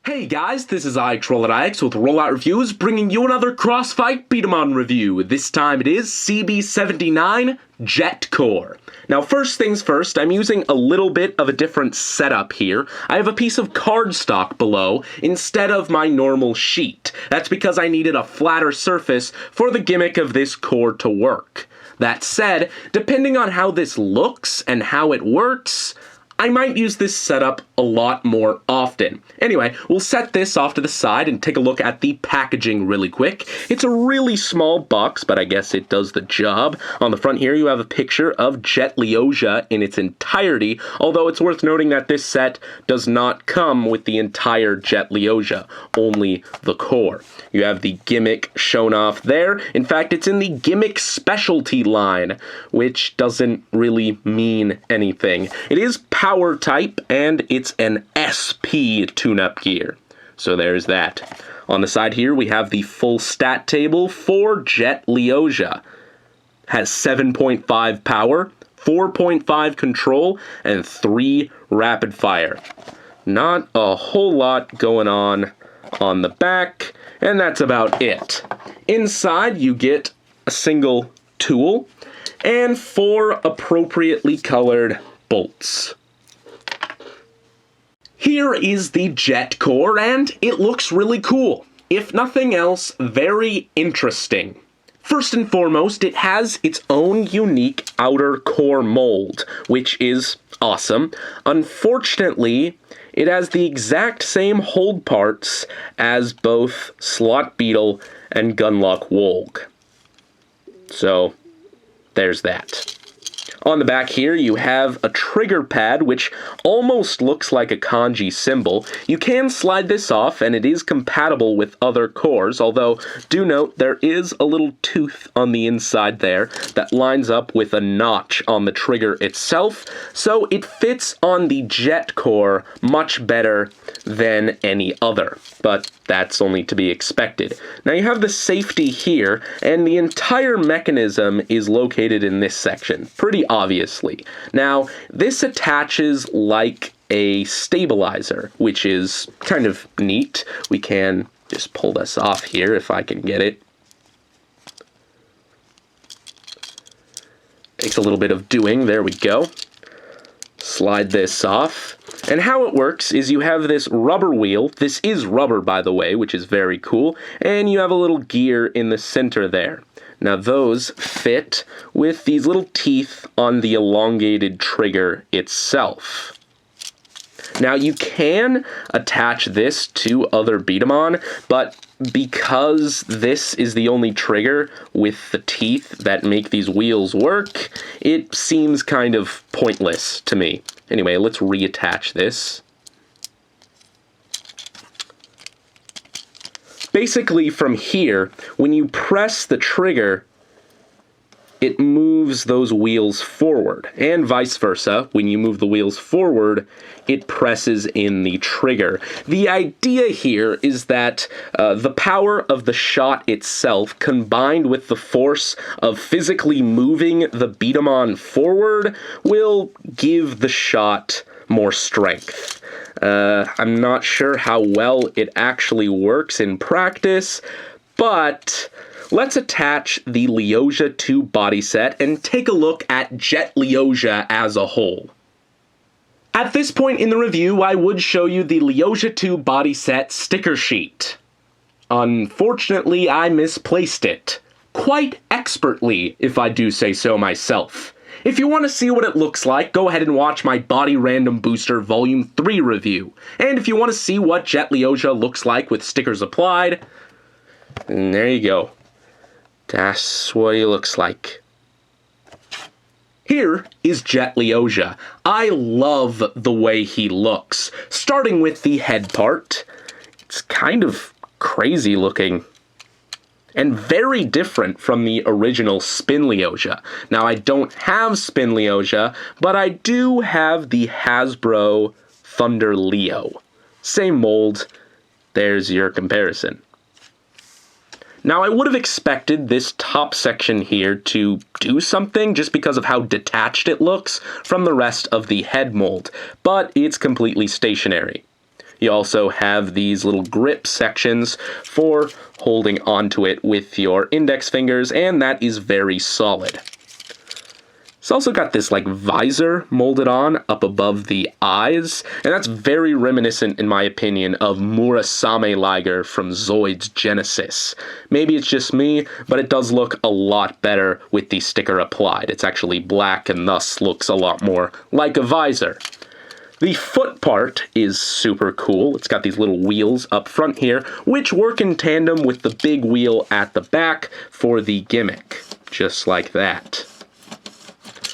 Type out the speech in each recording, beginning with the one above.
Hey guys, this is iTrollitIX with Rollout Reviews, bringing you another Crossfight B-Daman review. This time it is CB-79 Jet Core. Now first things first, I'm using a little bit of a different setup here. I have a piece of cardstock below instead of my normal sheet. That's because I needed a flatter surface for the gimmick of this core to work. That said, depending on how this looks and how it works, I might use this setup a lot more often. Anyway, we'll set this off to the side and take a look at the packaging really quick. It's a really small box, but I guess it does the job. On the front here, you have a picture of Jet LEOHJYA in its entirety, although it's worth noting that this set does not come with the entire Jet LEOHJYA, only the core. You have the gimmick shown off there. In fact, it's in the gimmick specialty line, which doesn't really mean anything. It is power type, and it's an SP tune-up gear. So there's that. On the side here, we have the full stat table for Jet LEOHJYA. Has 7.5 power, 4.5 control, and 3 rapid fire. Not a whole lot going on the back, and that's about it. Inside, you get a single tool and 4 appropriately colored bolts. Here is the Jet Core, and it looks really cool. If nothing else, very interesting. First and foremost, it has its own unique outer core mold, which is awesome. Unfortunately, it has the exact same hold parts as both Slot Beetle and Gunlock Wolg. So, there's that. On the back here, you have a trigger pad, which almost looks like a kanji symbol. You can slide this off, and it is compatible with other cores, although do note there is a little tooth on the inside there that lines up with a notch on the trigger itself, so it fits on the Jet Core much better than any other, but that's only to be expected. Now you have the safety here, and the entire mechanism is located in this section, pretty obviously. Now, this attaches like a stabilizer, which is kind of neat. We can just pull this off here if I can get it. Takes a little bit of doing, there we go. Slide this off. And how it works is you have this rubber wheel. This is rubber, by the way, which is very cool. And you have a little gear in the center there. Now those fit with these little teeth on the elongated trigger itself. Now you can attach this to other B-Daman, but because this is the only trigger with the teeth that make these wheels work, it seems kind of pointless to me. Anyway, let's reattach this. Basically, from here, when you press the trigger, it moves those wheels forward, and vice versa. When you move the wheels forward, it presses in the trigger. The idea here is that the power of the shot itself, combined with the force of physically moving the B-Daman forward, will give the shot more strength. I'm not sure how well it actually works in practice, but let's attach the LEOHJYA 2 body set and take a look at Jet LEOHJYA as a whole. At this point in the review, I would show you the LEOHJYA 2 body set sticker sheet. Unfortunately, I misplaced it. Quite expertly, if I do say so myself. If you want to see what it looks like, go ahead and watch my Body Random Booster Volume 3 review. And if you want to see what Jet LEOHJYA looks like with stickers applied, there you go. That's what he looks like. Here is Jet LEOHJYA. I love the way he looks. Starting with the head part, it's kind of crazy looking. And very different from the original Spin LEOHJYA. Now, I don't have Spin LEOHJYA, but I do have the Hasbro Thunder Leo. Same mold, there's your comparison. Now, I would have expected this top section here to do something just because of how detached it looks from the rest of the head mold, but it's completely stationary. You also have these little grip sections for holding onto it with your index fingers, and that is very solid. It's also got this like visor molded on up above the eyes, and that's very reminiscent, in my opinion, of Murasame Liger from Zoid's Genesis. Maybe it's just me, but it does look a lot better with the sticker applied. It's actually black and thus looks a lot more like a visor. The foot part is super cool. It's got these little wheels up front here, which work in tandem with the big wheel at the back for the gimmick, just like that.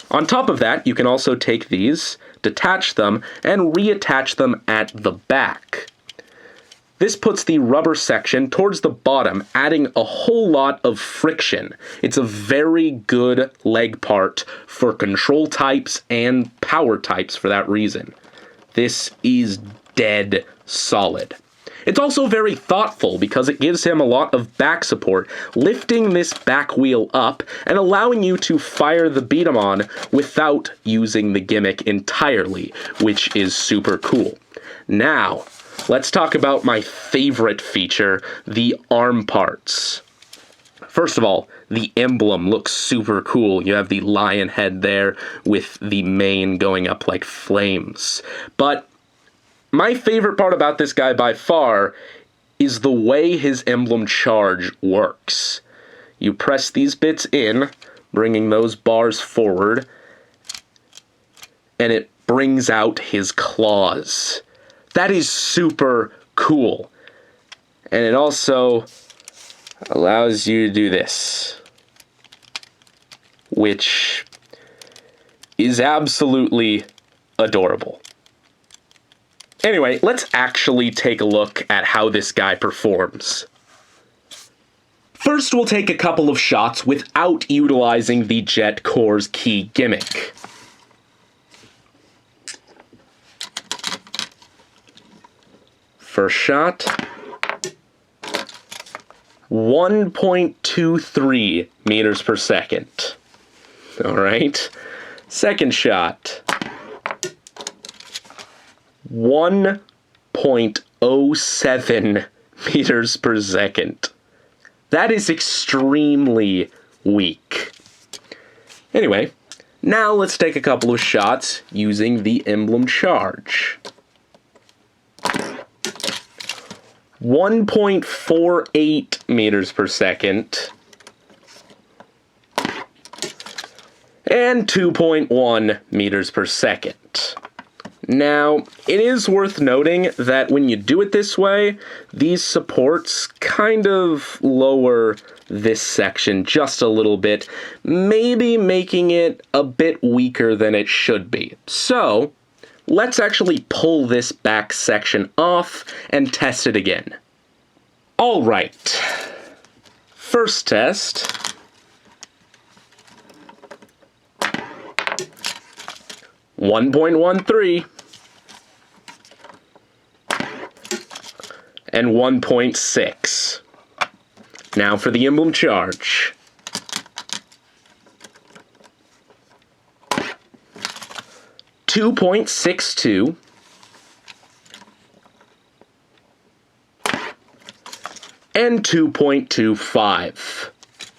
On top of that, you can also take these, detach them, and reattach them at the back. This puts the rubber section towards the bottom, adding a whole lot of friction. It's a very good leg part for control types and power types for that reason. This is dead solid. It's also very thoughtful because it gives him a lot of back support, lifting this back wheel up and allowing you to fire the B-Daman without using the gimmick entirely, which is super cool. Now, let's talk about my favorite feature, the arm parts. First of all, the emblem looks super cool. You have the lion head there with the mane going up like flames. But my favorite part about this guy by far is the way his emblem charge works. You press these bits in, bringing those bars forward, and it brings out his claws. That is super cool. And it also allows you to do this, which is absolutely adorable. Anyway, let's actually take a look at how this guy performs. First, we'll take a couple of shots without utilizing the Jet Core's key gimmick. First shot, 1.23 meters per second. All right. Second shot, 1.07 meters per second. That is extremely weak. Anyway, now let's take a couple of shots using the emblem charge. 1.48 meters per second. And 2.1 meters per second. Now, it is worth noting that when you do it this way, these supports kind of lower this section just a little bit, maybe making it a bit weaker than it should be. So, let's actually pull this back section off and test it again. All right. First test. .13 and 1.6. Now for the emblem charge. 2.62 and 2.25.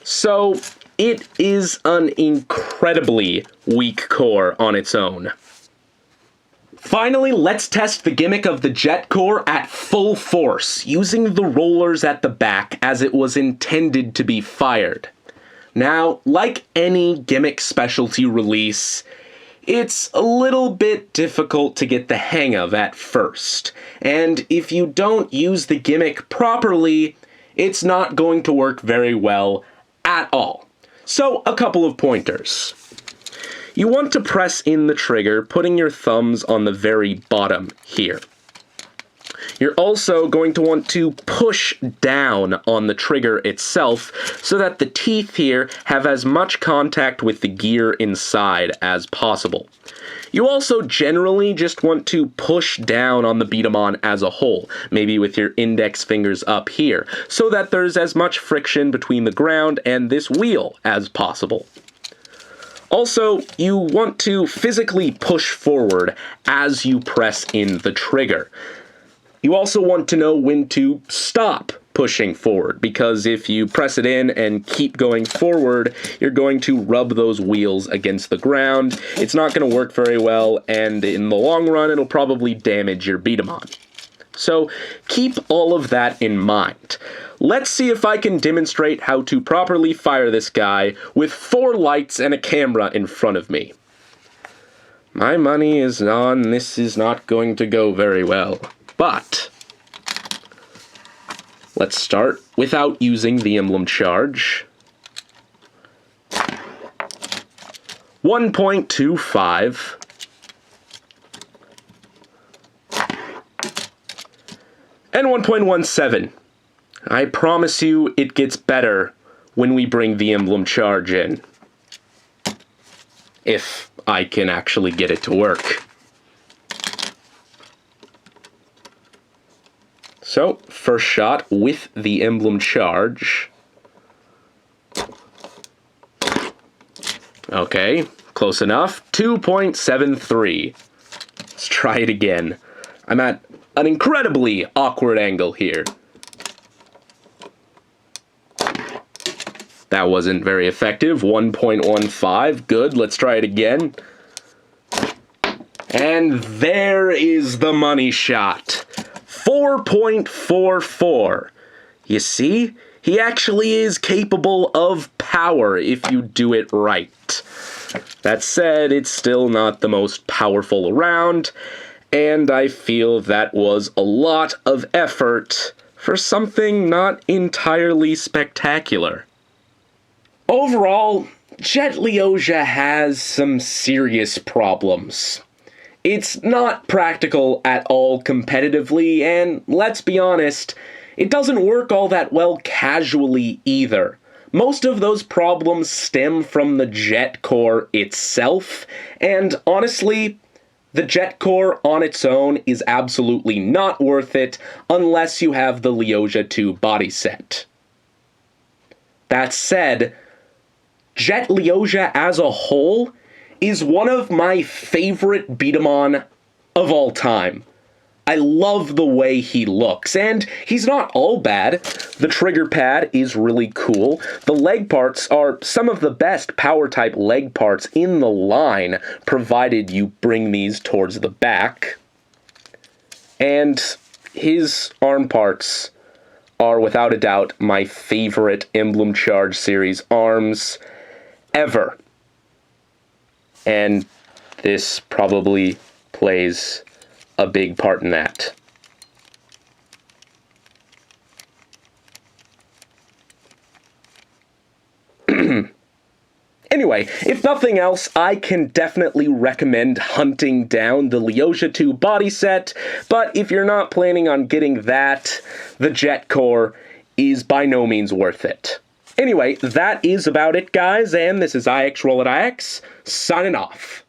So it is an incredibly weak core on its own. Finally, let's test the gimmick of the Jet Core at full force, using the rollers at the back as it was intended to be fired. Now, like any gimmick specialty release, it's a little bit difficult to get the hang of at first, and if you don't use the gimmick properly, it's not going to work very well at all. So, a couple of pointers. You want to press in the trigger, putting your thumbs on the very bottom here. You're also going to want to push down on the trigger itself so that the teeth here have as much contact with the gear inside as possible. You also generally just want to push down on the B-Daman as a whole, maybe with your index fingers up here, so that there's as much friction between the ground and this wheel as possible. Also, you want to physically push forward as you press in the trigger. You also want to know when to stop pushing forward, because if you press it in and keep going forward, you're going to rub those wheels against the ground. It's not going to work very well, and in the long run, it'll probably damage your B-Daman. So keep all of that in mind. Let's see if I can demonstrate how to properly fire this guy with 4 lights and a camera in front of me. My money is on this is not going to go very well, but let's start without using the emblem charge. 1.25. And 1.17. I promise you it gets better when we bring the emblem charge in. If I can actually get it to work. So, first shot with the emblem charge. Okay, close enough. 2.73. Let's try it again. I'm at an incredibly awkward angle here. That wasn't very effective. 1.15. Good, let's try it again. And there is the money shot. 4.44. You see? He actually is capable of power if you do it right. That said, it's still not the most powerful around, and I feel that was a lot of effort for something not entirely spectacular. Overall, Jet LEOHJYA has some serious problems. It's not practical at all competitively, and let's be honest, it doesn't work all that well casually either. Most of those problems stem from the jet core itself, and honestly, the jet core on its own is absolutely not worth it unless you have the LEOHJYA 2 body set. That said, Jet LEOHJYA as a whole is one of my favorite B-Daman of all time. I love the way he looks, and he's not all bad. The trigger pad is really cool. The leg parts are some of the best power-type leg parts in the line, provided you bring these towards the back. And his arm parts are, without a doubt, my favorite Emblem Charge series arms ever. And this probably plays a big part in that. Anyway, if nothing else, I can definitely recommend hunting down the LEOHJYA 2 body set, but if you're not planning on getting that, the jet core is by no means worth it. Anyway, that is about it, guys, and this is IX Roll at IX, signing off.